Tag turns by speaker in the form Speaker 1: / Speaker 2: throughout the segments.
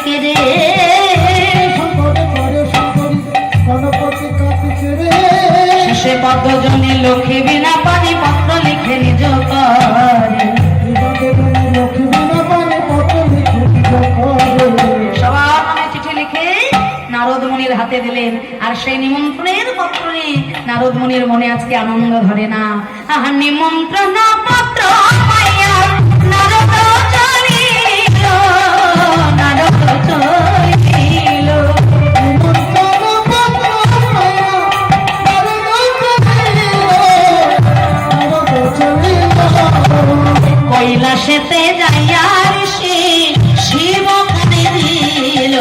Speaker 1: কেড়ে শেষে পদ্মজনী লক্ষ্মী বিনা পানি পত্র লিখে নিজ করে সবার নামে চিঠি লিখে নারদ মুনির হাতে দিলেন। আর সেই নিমন্ত্রণের পত্র নিয়ে নারদ মুনির মনে আজকে আনন্দ ধরে না। আহা নিমন্ত্রণ পত্র পাইয়া নারদ চলিল, নারদ চলিল। কৈলাসেতে যাইয়া ঋষি শিব করে দিল,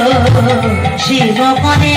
Speaker 1: শিব করে